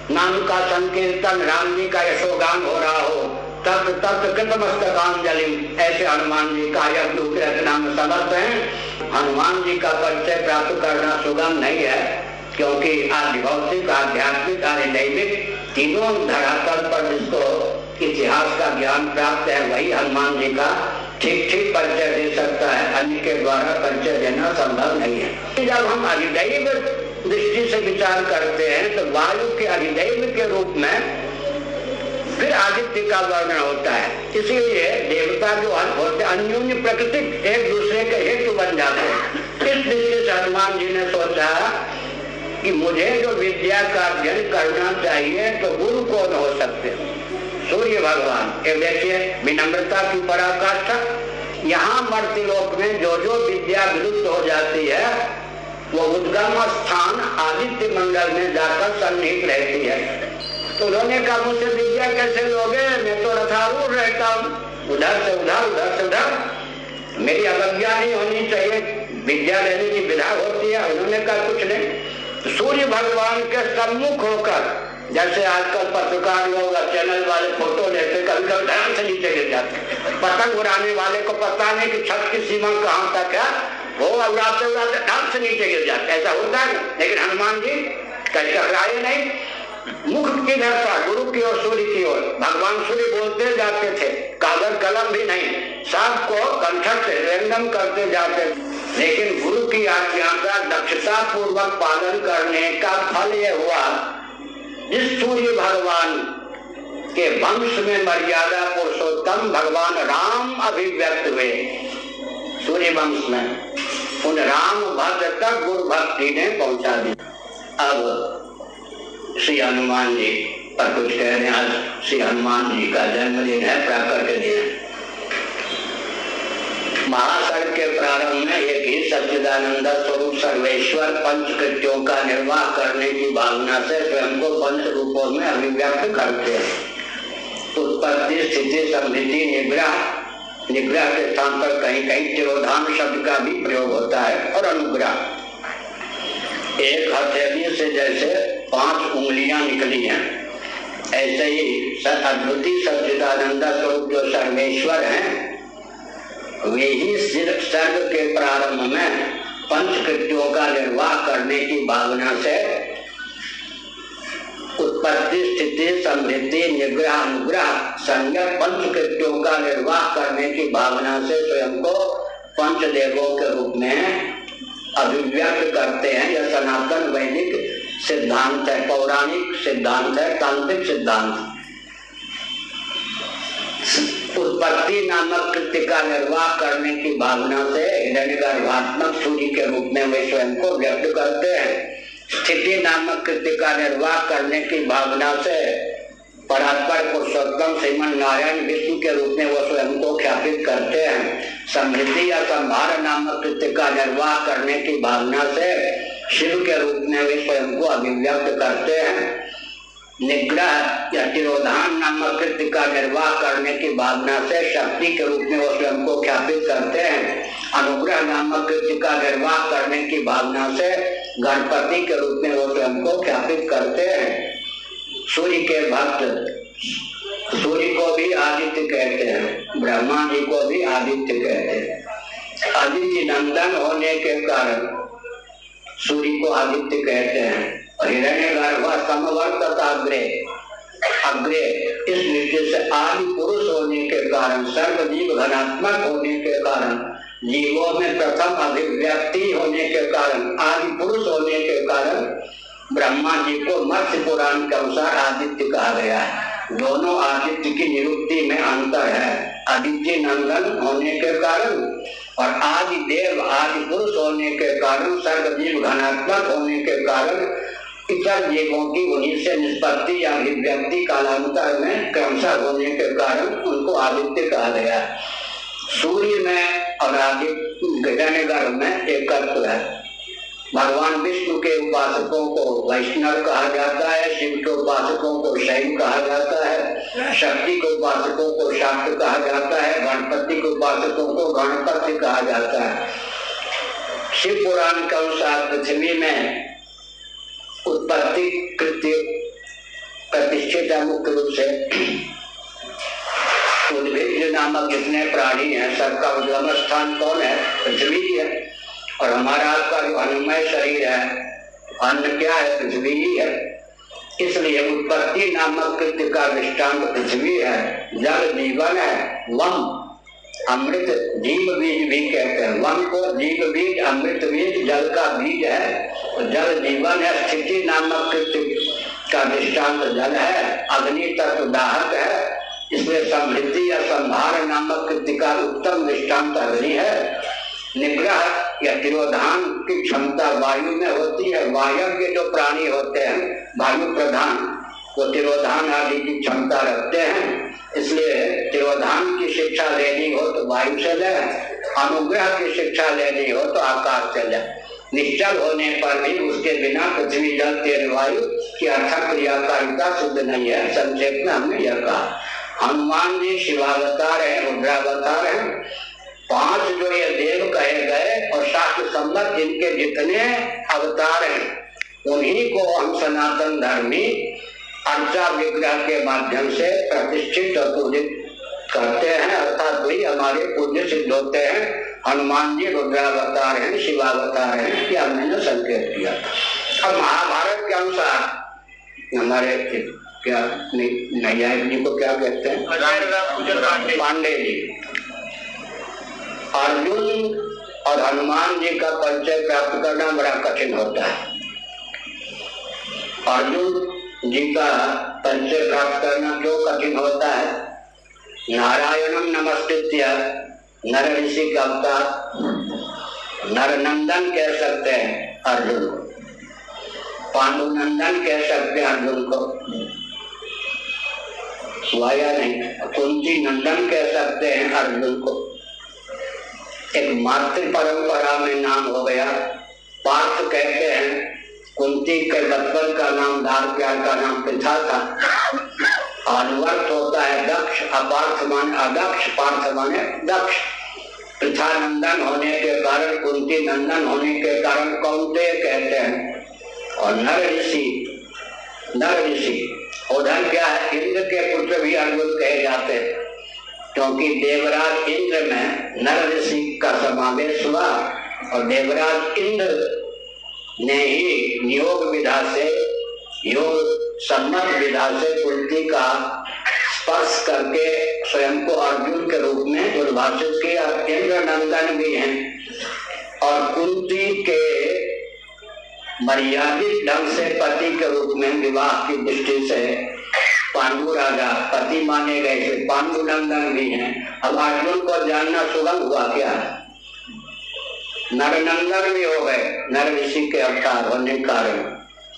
नाम का संकीर्तन, राम जी का यशोगान हो रहा हो, तत्व तत्व कृतमस्तकांजलि, ऐसे हनुमान जी का रचना में समर्थ है। हनुमान जी का परिचय प्राप्त करना सुगम नहीं है, क्योंकि आदि भौतिक, आध्यात्मिक, आदि दैविक तीनों धरातल पर जिसको इतिहास का ज्ञान प्राप्त है वही हनुमान जी का ठीक ठीक परिचय दे सकता है, अन्य के द्वारा परिचय देना संभव नहीं है। जब हम अधिदैव दृष्टि से विचार करते हैं तो वायु के अधिदैव के रूप में फिर आदित्य का वर्णन होता है। इसीलिए देवता जो होते अन्योन्य प्राकृतिक एक दूसरे के हेतु बन जाते हैं। इस दृष्टि से हनुमान जी ने सोचा कि मुझे जो विद्या का अध्ययन करना चाहिए तो गुरु कौन हो सकते? सूर्य भगवान। ये देखिए विनम्रता की पराकाष्ठा। यहाँ मर्त्यलोक में जो जो विद्या विलुप्त हो जाती है वो उद्गम स्थान आदित्य मंडल में जाकर सन्निहित रहती है। तो उन्होंने कहा मुझसे विद्या कैसे लोगे, मैं तो रथारूढ़ रहता हूँ, उधर से उधर उधर से उधर, मेरी अवज्ञा नहीं होनी चाहिए, विद्या लेने की विधा होती है। उन्होंने कहा कुछ नहीं। तो सूर्य भगवान के सम्मुख होकर, जैसे आजकल पत्रकार लोग चैनल वाले फोटो लेते, कभी कभी ध्यान से नीचे गिर जाते, पतंग उड़ाने वाले को पता नहीं कि छत की सीमा कहाँ तक है, वो उड़ाते उड़ाते ध्यान से नीचे गिर जाते, ऐसा होता है। लेकिन हनुमान जी कहीं टकराए नहीं, मुख किधर था, गुरु की ओर, सूर्य की ओर। भगवान सूर्य बोलते जाते थे, कागज कलम भी नहीं, सबको कंठस्थ रैंडम करते जाते। लेकिन गुरु की आज्ञा का दक्षता पूर्वक पालन करने का फल यह हुआ, जिस सूर्य भगवान के वंश में मर्यादा पुरुषोत्तम भगवान राम अभिव्यक्त हुए, सूर्य वंश में उन राम भद्र तक गुरु भक्ति ने पहुंचा दिया। अब श्री हनुमान जी पर कुछ कह रहे हैं। आज श्री हनुमान जी का जन्मदिन है, प्राकट्य दिन है। महासर्ग के प्रारंभ में एक ही सच्चिदानंद स्वरूप सर्वेश्वर पंचकृत्यों का निर्वाह करने की भावना से स्वयं को पंच रूपों में अभिव्यक्त करते हैं। उत्पत्ति, स्थिति, समृद्धि, निग्रह। निग्रह के स्थान पर कहीं कहीं तिरोधान शब्द का भी प्रयोग होता है, और अनुग्रह। एक हथेली से जैसे 5 उंगलियां निकली हैं, ऐसे ही अद्भुति सच्चिदानंद स्वरूप जो सर्वेश्वर हैं, वे ही सर्ग के प्रारंभ में पंचकृत्यों का निर्वाह करने की भावना से उत्पत्ति, स्थिति, समृद्धि, निग्रह, अनुग्रह संज्ञक पंचकृत्यों का निर्वाह करने की भावना से स्वयं को पंचदेवों के रूप में अभिव्यक्त करते हैं। यह सनातन वैदिक सिद्धांत है, पौराणिक सिद्धांत है, तांत्रिक सिद्धांत। उत्पत्ति नामक कृत्य का निर्वाह करने की भावना से हिरण्यगर्भात्मक सूर्य के रूप में वे स्वयं को व्यक्त करते हैं। स्थिति नामक कृत्य का निर्वाह करने की भावना से परात्पर पुरुषोत्तम श्रीमन नारायण विष्णु के रूप में वो स्वयं को ख्यापित करते हैं। समृद्धि या संभार नामक कृत्य का निर्वाह करने की भावना से शिव के रूप में वे स्वयं को अभिव्यक्त करते हैं। निग्रह या तिरोधान नामक कृत्य का निर्वाह करने की भावना से शक्ति के रूप में वो स्वयं को ख्यापित करते हैं। अनुग्रह नामक कृत्य का निर्वाह करने की भावना से गणपति के रूप में वो स्वयं को ख्यापित करते हैं। सूर्य के भक्त सूर्य को भी आदित्य कहते हैं, ब्रह्मा जी को भी आदित्य कहते हैं। आदित्य नंदन होने के कारण सूर्य को आदित्य कहते हैं। हिरण्यगर्भ समवर्तताग्रे अग्रे इस दृष्टि से आदि पुरुष होने के कारण, सर्वजीव घनात्मक होने के कारण, जीवों में प्रथम अभिव्यक्ति होने के कारण, आदि पुरुष होने के कारण ब्रह्मा जी को मत्स्य पुराण के अनुसार आदित्य कहा गया है। दोनों आदित्य की निरुक्ति में अंतर है। आदित्य नंदन होने के कारण और आदि देव आदि पुरुष होने के कारण, सर्वजीव घनात्मक होने के कारण, इतर जीवों की उन्हीं से निष्पत्ति या अभिव्यक्ति कालांतर में क्रमशः होने के कारण उनको आदित्य कहा गया। सूर्य में और आदित्य हिरण्यगर्भ में एकत्व है। भगवान विष्णु के उपासकों को वैष्णव कहा जाता है, शिव के उपासकों को शैव कहा जाता है, शक्ति के उपासकों को शाक्त कहा जाता है, गणपति के उपासकों को गणपति कहा जाता है। शिव पुराण के अनुसार पृथ्वी में उत्पत्ति कृत्य प्रतिष्ठित है मुख्य रूप से। उद्भिज नामक जितने प्राणी हैं सबका उद्गम स्थान कौन है? पृथ्वी है। और हमारा आपका जो अन्नमय शरीर है, अन्न क्या है? पृथ्वी ही है। इसलिए उत्पत्ति नामक कृत्य का दृष्टांत पृथ्वी है। जल जीवन है। वम अमृत जीव बीज भी कहते हैं। वन को जीव बीज, अमृत बीज जल का बीज है। तो जल जीवन है। स्थिति नामक कृत्य का दृष्टांत जल है। अग्नि तत्व दाहक है, इसलिए समृद्धि या संभार नामक कृत्य का उत्तम दृष्टांत अग्नि है। निग्रह या तिरोधान की क्षमता वायु में होती है। वायव्य जो प्राणी होते हैं वायु प्रधान, वो तिरोधान आदि की क्षमता रखते हैं। इसलिए तिरोधान की शिक्षा लेनी हो तो वायु से ले, अनुग्रह की शिक्षा लेनी हो तो आकाश से ले। निश्चल होने पर भी उसके बिना पृथ्वी जल तेज वायु की अर्थक क्रियाकारिता सिद्ध नहीं है। संक्षेप में हमने यह कहा। हनुमान जी शिवावतार है, रुद्रावतार है। 5 जो ये देव कहे गए और शास्त्र सम्मत जिनके जितने अवतार हैं उन्हीं को हम सनातन धर्मी अर्चा विग्रह के माध्यम से प्रतिष्ठित और पूजित करते हैं, अर्थात वही हमारे पूज्य सिद्ध होते हैं। हनुमान जी रुद्रावतार हैं, शिवावतार हैं, क्या मैंने संकेत किया। अब महाभारत के अनुसार हमारे क्या नैयायिक जी को क्या कहते हैं? पांडे जी। अर्जुन और हनुमान जी का परिचय प्राप्त करना बड़ा कठिन होता है। अर्जुन जी का परिचय प्राप्त करना क्यों कठिन होता है? नारायणम नमस्कृत्य नर ऋषि का अवतार, नर नंदन कह सकते हैं अर्जुन को, पांडुनंदन कह सकते हैं अर्जुन को, वाया नहीं, कुंती नंदन कह सकते हैं अर्जुन को। एक मातृ परंपरा में नाम हो गया। पार्थ कहते हैं कुंती के बचपन का नाम दार प्यार का नाम पृथा था। अनुवर्त होता है दक्ष, अपार्थ माने अदक्ष, पार्थ माने दक्ष। पृथा नंदन होने के कारण, कुंती नंदन होने के कारण कौन्तेय कहते हैं। और नर ऋषि उधर क्या है? इंद्र के पुत्र भी अर्जुन कहे जाते हैं, क्योंकि देवराज इंद्र में नर ऋषि का समावेश हुआ। और देवराज इंद्र ने ही योग विधा से, योग सम्मत विधा से कुंती का स्पर्श करके स्वयं को अर्जुन के रूप में उद्भाषित किया। इंद्र नंदन भी हैं और कुंती के मर्यादित ढंग से पति के रूप में विवाह की दृष्टि से पांडु राजा पति माने गए थे, पांडु नंदन भी हैं। अब अर्जुन को जानना सुगम हुआ क्या? नर नंदन भी हो गए नर ऋषि के अवतार होने के कारण।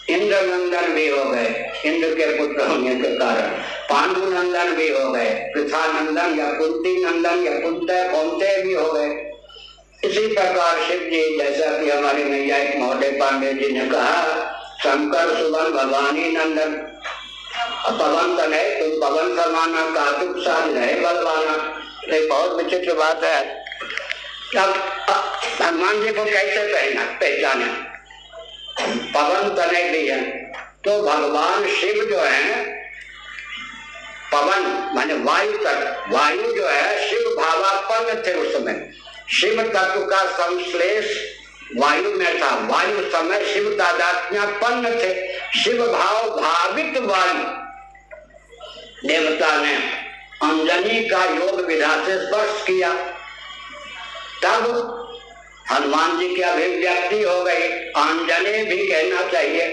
इंद्र नंदन भी हो गए इंद्र के पुत्र होने के कारण। पांडु नंदन भी हो गए, पृथा नंदन या कुंती नंदन या कौन्तेय भी हो गए। इसी प्रकार शिव जी, जैसा कि हमारे नैयायिक महोदय पांडे जी ने कहा, शंकर सुवन भवानी नंदन, पवन तनय तुम पवन समाना, कार्तिक साज रहे बलवाना। एक बहुत विचित्र बात है। अब हनुमान जी को कैसे पहचाने? पवन तनय भी है तो भगवान शिव जो है, पवन माने वायु तत्व, वायु जो है शिव भावापन्न थे उस समय। शिव तत्व का संश्लेष वायु में था। वायु समय शिव तादात्म्यपन्न थे। शिव भाव भावित वायु देवता ने अंजनी का योग विधा से स्पर्श किया, तब हनुमान जी की अभिव्यक्ति हो गई। अंजनी भी कहना चाहिए,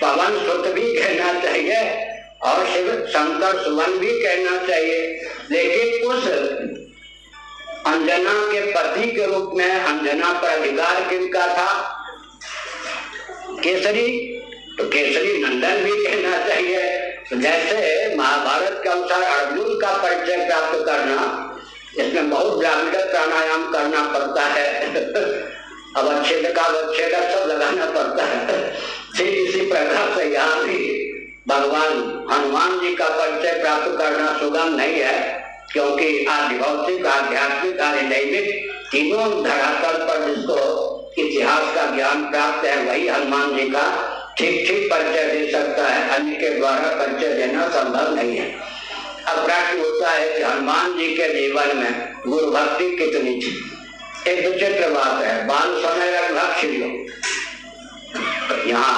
पवन सुत भी कहना चाहिए और शिव शंकर सुमन भी कहना चाहिए। लेकिन उस अंजना के पति के रूप में अंजना पर अधिकार किनका था? केसरी, तो केसरी नंदन भी कहना चाहिए। तो जैसे महाभारत के अनुसार अर्जुन का परिचय प्राप्त करना, इसमें बहुत ब्राह्मण प्राणायाम करना पड़ता है। अवच्छेद का अवच्छेद सब लगाना पड़ता है। ठीक इसी प्रकार से यहाँ भी भगवान हनुमान जी का परिचय प्राप्त करना सुगम नहीं है, क्योंकि आदि भौतिक, आध्यात्मिक, आदि दैविक तीनों धरातल पर जिसको इतिहास का ज्ञान प्राप्त है वही हनुमान जी का ठीक ठीक परिचय दे सकता है, अन्य के द्वारा परिचय देना संभव नहीं है। अब प्रश्न होता है कि हनुमान जी के जीवन में गुरु भक्ति कितनी थी। एक विचित्र बात है, बाल समय लगभग श्री यहाँ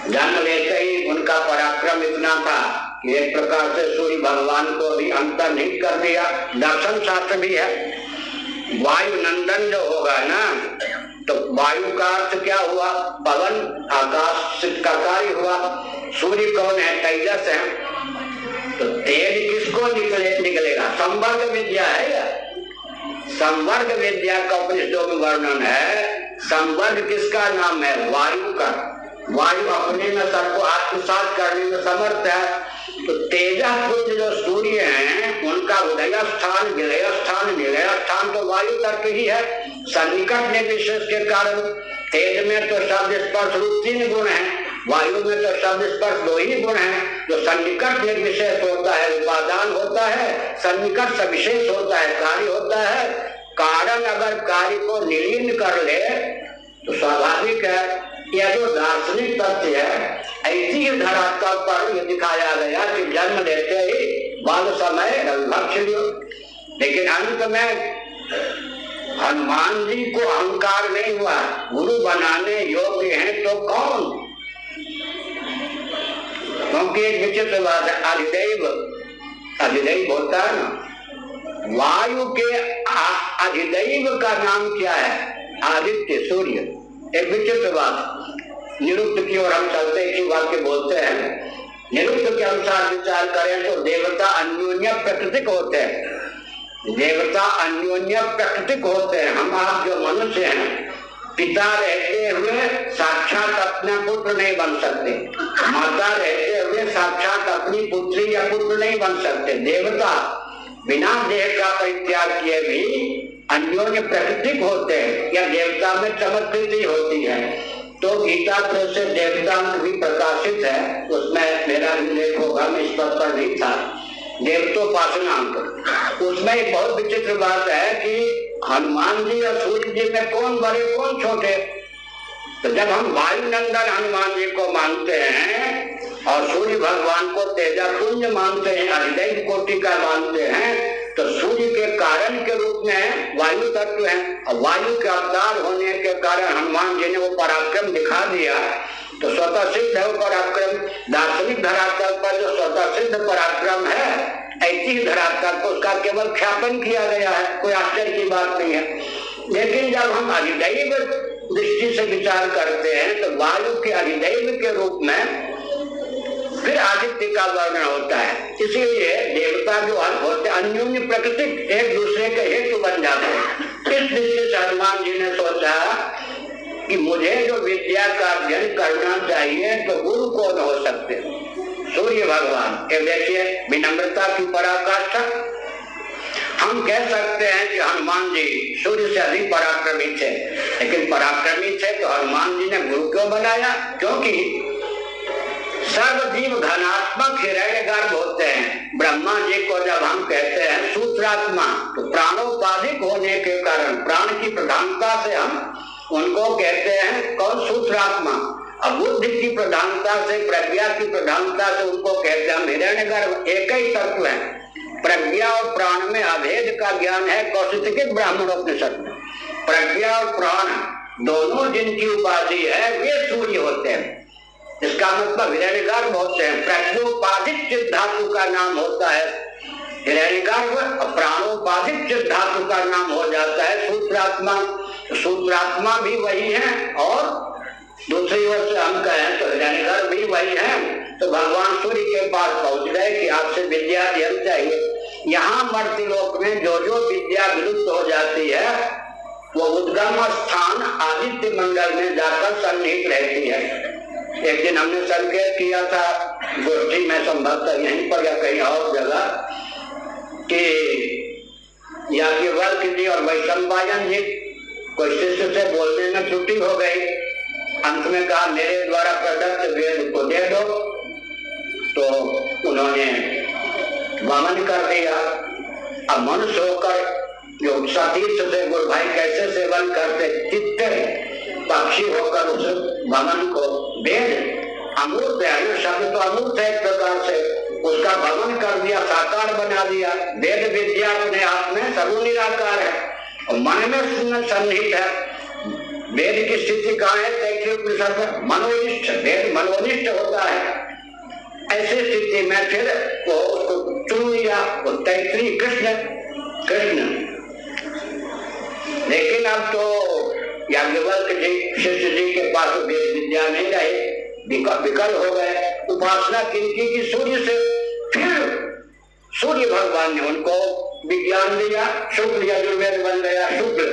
जन्म लेते ही उनका पराक्रम इतना था कि एक प्रकार से सूर्य भगवान को भी अंतर्निहित कर दिया। दर्शन शास्त्र भी है, वायु नंदन जो होगा ना, तो वायु का अर्थ क्या हुआ? पवन, आकाश का कार्य हुआ। सूर्य कौन है? तेजस है। तो तेज किसको निकलेगा? संवर्ग विद्या है या संवर्ग विद्या का उपनिषदों में वर्णन है। संवर्ग किसका नाम है? वायु का। वायु अपने में सबको आत्मसात करने में समर्थ है। तो तेजस्पुंज जो सूर्य हैं, उनका उदय स्थान, विलय स्थान, निलय स्थान तो वायु तत्व ही है। सन्निकट निर्विशेष के कारण तेज में तो शब्द स्पर्श रूप 3 गुण है, वायु में तो शब्द स्पर्श 2 ही गुण है। जो सन्निकट निर्विशेष होता है उपादान होता है, सन्निकट सविशेष होता है कार्य होता है। कारण अगर कार्य को निलीन कर ले तो स्वाभाविक है। यह जो दार्शनिक तथ्य है, ऐसी धरातल पर यह दिखाया गया कि जन्म लेते ही बाल समय लगभग, लेकिन अंत में हनुमान जी को अहंकार नहीं हुआ। गुरु बनाने योग्य हैं तो कौन? क्योंकि एक विचित्र बात है, अधिदैव होता है ना, वायु के अधिदैव का नाम क्या है? आदित्य, सूर्य। एक विचित्र बात, निरुक्त की ओर हम चलते ही वाक्य बोलते हैं। निरुक्त के अनुसार विचार करें तो देवता अन्योन्य प्राकृतिक होते हैं। देवता अन्योन्य प्राकृतिक होते हैं। हम आप जो मनुष्य हैं, पिता रहते हुए साक्षात अपना पुत्र नहीं बन सकते, माता रहते हुए साक्षात अपनी पुत्री या पुत्र नहीं बन सकते। देवता बिना देह का परित्याग किए भी अन्योन्य प्राकृतिक होते हैं, या देवता में चमत्कृति होती है। तो गीता प्रेस से देवतांक भी प्रकाशित है, उसमें मेरा उल्लेख होगा, मैं इस पद पर नहीं था। देवतोपासनांक, उसमें एक बहुत विचित्र बात है कि हनुमान जी और सूर्य जी में कौन बड़े कौन छोटे। तो जब हम वायु नंदन हनुमान जी को मानते हैं और सूर्य भगवान को तेजपुंज मानते हैं, अधिदैव कोटि का मानते हैं, तो सूर्य के कारण के रूप में वायु तत्व है। और वायु के अवतार होने के कारण हनुमान जी ने वो पराक्रम दिखा दिया। तो स्वतः सिद्ध है वो पराक्रम। दार्शनिक धरातल पर जो स्वतः सिद्ध पराक्रम है, ऐसी धरातल पर उसका केवल ख्यापन किया गया है, कोई आश्चर्य की बात नहीं है। लेकिन जब हम अधिदैव दृष्टि से विचार करते हैं तो वायु के अधिदैव के रूप में फिर आदित्य का वर्णन होता है। इसीलिए देवता जो होते अन्योन्य प्राकृतिक एक दूसरे के हेतु बन जाते हैं। इस दृष्टि से हनुमान जी ने सोचा कि मुझे जो विद्या का अध्ययन करना चाहिए तो गुरु कौन हो सकते? सूर्य भगवान। ये देखिए विनम्रता की पराकाष्ठा। हम कह सकते हैं कि हनुमान जी सूर्य से अधिक पराक्रमी थे, लेकिन पराक्रमी थे तो हनुमान जी ने गुरु क्यों बनाया? क्योंकि सर्वजीव घनात्मक हिरण्य गर्भ होते हैं। ब्रह्मा जी को जब हम कहते हैं सूत्रात्मा, तो प्राणोपाधिक होने के कारण, प्राण की प्रधानता से हम उनको कहते हैं कौन? सूत्रात्मा। अब बुद्धि की प्रधानता से, प्रज्ञा की प्रधानता से उनको कहते हैं हिरण्य गर्भ। एक ही तत्व है, प्रज्ञा और प्राण में अभेद का ज्ञान है। कौशिक ब्राह्मणोपनिषद में प्रज्ञा और प्राण दोनों जिनकी उपाधि है वे सूर्य होते हैं। इसका मतलब हिरण्यगर्भ होते हैं। प्रज्ञोपाधिक चित्त धातु का नाम होता है हिरण्यगर्भ, प्राणोपाधिक चित्त धातु का नाम हो जाता है सूत्रात्मा। सूत्रात्मा भी वही है और दूसरी ओर से हम कहें तो हिरण्यगर्भ भी वही है। तो भगवान सूर्य के पास पहुंच गए कि आपसे विद्या अध्ययन चाहिए। यहाँ मर्त्यलोक में जो जो विद्या विलुप्त हो जाती है वो उद्गम स्थान आदित्य मंडल में जाकर सन्निहित रहती है। एक दिन हमने संकेत किया था गोष्ठी में, संभवतः यहीं पर या कहीं और जगह, कि याज्ञवल्क्य जी और वैशंपायन जी कोई शिष्य से बोलने में त्रुटि हो गई। अंत में कहा मेरे द्वारा प्रदत्त वेद को दे दो, तो उन्होंने वमन कर दिया। अब मनुष्य होकर जो सतीर्थ से गुरु भाई कैसे सेवन करते, चित्त पक्षी होकर उस वमन को वेद अमूर्त है ना, शब्द तो अमूर्त है एक प्रकार से, उसका भवन कर दिया, साकार बना दिया। वेद विद्या अपने आप में सर्व निराकार है और मन में सन्निहित है। वेद की स्थिति कहाँ है? तैतृय उपनिषद मनोनिष्ठ, वेद मनोनिष्ठ होता है। ऐसी स्थिति में फिर वो उसको चुन लिया, वो तैतृय कृष्ण। लेकिन अब तो याज्ञवल्क्य जी शिष्य जी के पास वेद विद्या नहीं रहे, विकल हो गए। उपासना किनकी की? सूर्य से। फिर सूर्य भगवान ने उनको विज्ञान दिया, शुक्ल यजुर्वेद बन गया शुक्ल।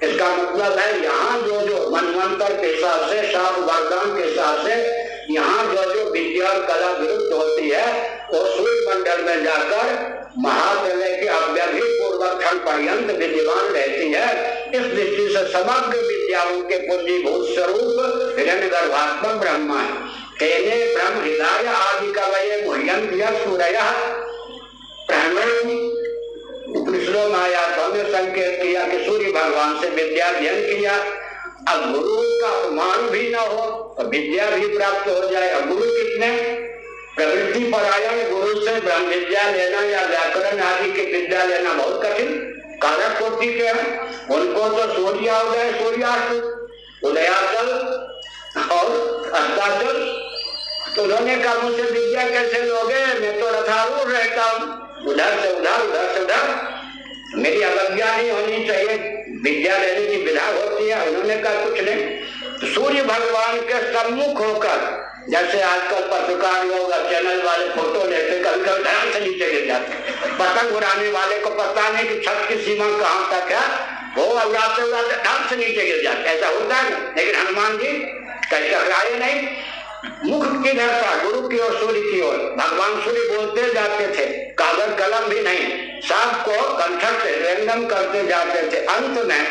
इसका मतलब है यहाँ जो जो मनवंतर के हिसाब से, शाप वरदान के हिसाब से यहाँ जो जो विद्या और कला विरुद्ध होती है वो सूर्य मंडल में जाकर महाप्रलय के अव्यवहित पूर्वक क्षण पर्यंत विद्यमान रहती है। इस दृष्टि से समग्र विद्याओं के पुंजीभूत स्वरूप हिरण्यगर्भात्मक ब्रह्मा है। तेने ब्रह्म हृदय आदि कवये मुह्यन्ति सूरयः प्रणोमि। उपनिषदों में आया तो हमने संकेत किया कि सूर्य भगवान से विद्या अध्ययन किया। अब गुरु का अपमान भी न हो और विद्या भी प्राप्त हो जाए। अब गुरु कितने? प्रवृत्ति परायण गुरु से ब्रह्म विद्या लेना या व्याकरण आदि की विद्या लेना बहुत कठिन। कारक कोटि के हैं, उनको तो सूर्योदय सूर्यास्त उदयाचल और अस्ताचल। तो उन्होंने कहा मुझसे विद्या कैसे लोगे? मैं तो रथारूढ़ रहता हूँ, उधर से उधर उधर से उधर, मेरी अवज्ञा नहीं होनी चाहिए, विद्या लेने की विधा होती है। उन्होंने कहा कुछ नहीं। तो सूर्य भगवान के सम्मुख होकर, जैसे आजकल पत्रकार लोग चैनल वाले फोटो लेते, कभी कभी ध्यान से नीचे गिर जाते। पतंग उड़ाने वाले को पता नहीं कि छत की सीमा कहाँ तक है, वो उड़ाते उड़ाते ध्यान से नीचे गिर जाते। ऐसा होता है। लेकिन हनुमान जी कहीं टकराए नहीं। मुख किधर था? गुरु की ओर, सूर्य की ओर। भगवान सूर्य बोलते जाते थे, कागज कलम भी नहीं, सबको कंठस्थ रैंडम करते जाते थे। अंत में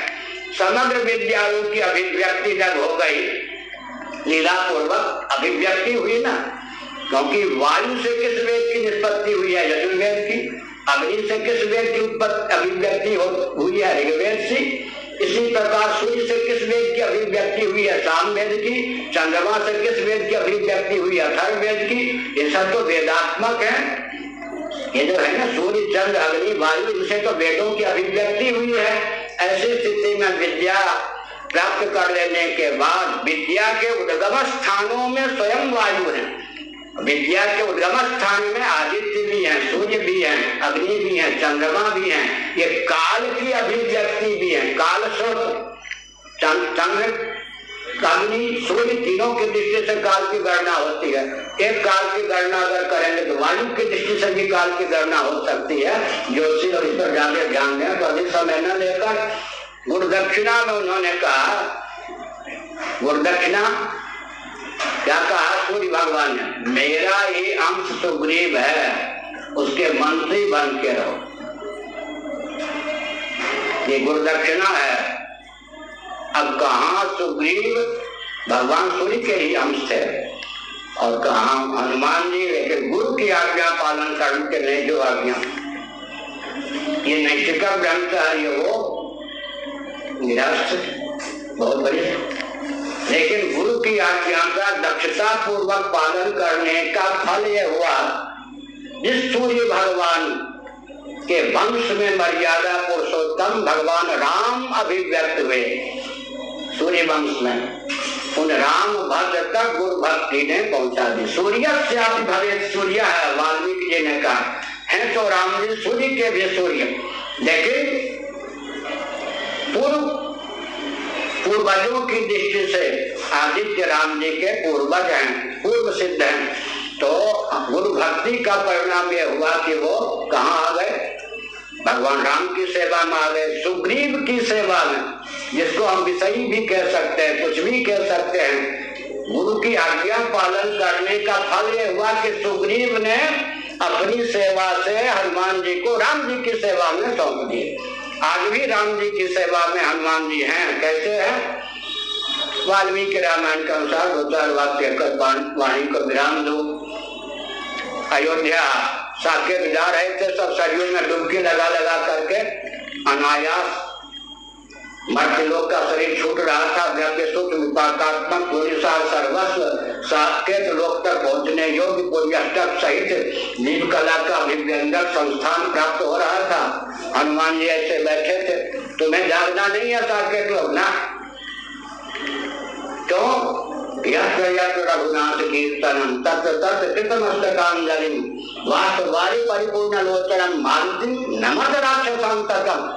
समग्र विद्याओं की अभिव्यक्ति जब हो गई, लीला पूर्वक अभिव्यक्ति हुई ना, क्योंकि वायु से किस वेद की निष्पत्ति हुई है? यजुर्वेद की। अग्नि से किस वेद की अभिव्यक्ति हुई है? ऋग्वेद से। इसी प्रकार सूर्य से किस वेद की अभिव्यक्ति हुई है? सामवेद की। चंद्रमा से किस वेद की अभिव्यक्ति हुई है? अथर्ववेद की। ये सब तो वेदात्मक है। ये जो है ना सूर्य चंद्र अग्नि वायु, इनसे तो वेदों की अभिव्यक्ति हुई है। ऐसी स्थिति में विद्या प्राप्त कर लेने के बाद विद्या के उद्गम स्थानों में स्वयं वायु है। विद्या के उद्गम स्थान में आदित्य भी है, सूर्य भी है, अग्नि भी है, चंद्रमा भी है। ये काल की अभिव्यक्ति भी है। काल स्रोत चंद्र अग्नि सूर्य तीनों की दृष्टि से काल की गणना होती है। एक काल की गणना अगर करेंगे तो वायु की दृष्टि से भी काल की गणना हो सकती है। ज्योतिषी और इस पर ज्यादा ध्यान दें तो अधिक समय न लेकर गुरुदक्षिणा में उन्होंने कहा, गुरुदक्षिणा क्या कहा सूर्य भगवान ने? मेरा ये अंश सुग्रीव है, उसके मंत्री बन के रहो। ये गुरुदक्षिणा है। अब कहाँ सुग्रीव भगवान सूर्य के ही अंश थे और कहाँ हनुमान जी, लेकिन गुरु की आज्ञा पालन करने के लिए जो आज्ञा, ये नैतिक ग्रंथ है, ये वो निराश बहुत बढ़िया। लेकिन गुरु की आज्ञा का दक्षता पूर्वक पालन करने का फल यह हुआ, जिस सूर्य भगवान के वंश में मर्यादा पुरुषोत्तम भगवान राम अभिव्यक्त हुए सूर्य वंश में, उन राम भद्र तक गुरु भक्ति ने पहुंचा दी। सूर्य से आप भरे सूर्य है, वाल्मीकि जी ने कहा है, तो राम जी सूर्य के भी सूर्य। लेकिन पूर्वजों की दृष्टि से आदित्य राम जी के पूर्वज हैं, पूर्व सिद्ध हैं। तो गुरु भक्ति का परिणाम यह हुआ कि वो कहाँ आ गए? भगवान राम की सेवा में आ गए, सुग्रीव की सेवा में, जिसको हम विषयी भी कह सकते हैं, कुछ भी कह सकते हैं। गुरु की आज्ञा पालन करने का फल यह हुआ कि सुग्रीव ने अपनी सेवा से हनुमान जी को राम जी की सेवा में सौंप दिए। आज भी राम जी की सेवा में हनुमान जी हैं। कैसे हैं? वाल्मीकि रामायण के अनुसार दो चार वाक्य कर वाणी को विराम दो। अयोध्या साकेत जा रहे थे, सब सरयू में डुबकी लगा लगा करके अनायास मर्त्य लोक का शरीर छूट रहा था, द्रव्य सूक्ष्म विपाकात्मक पुरुषार सर्वस्व साकेत लोक तक पहुंचने योग्य पुण्यष्टक सहित नीम कला का अभिव्यंजक संस्थान प्राप्त हो रहा था। हनुमान जी ऐसे बैठे थे, तुम्हें जागना नहीं है साकेत लोग ना, क्यों? यत्र यत्र रघुनाथ कीर्तनम तत्र तत्र कृतमस्तकांजलिम वास्तवारि परिपूर्ण लोचनम मारुतिम नमत राक्षसांतकम।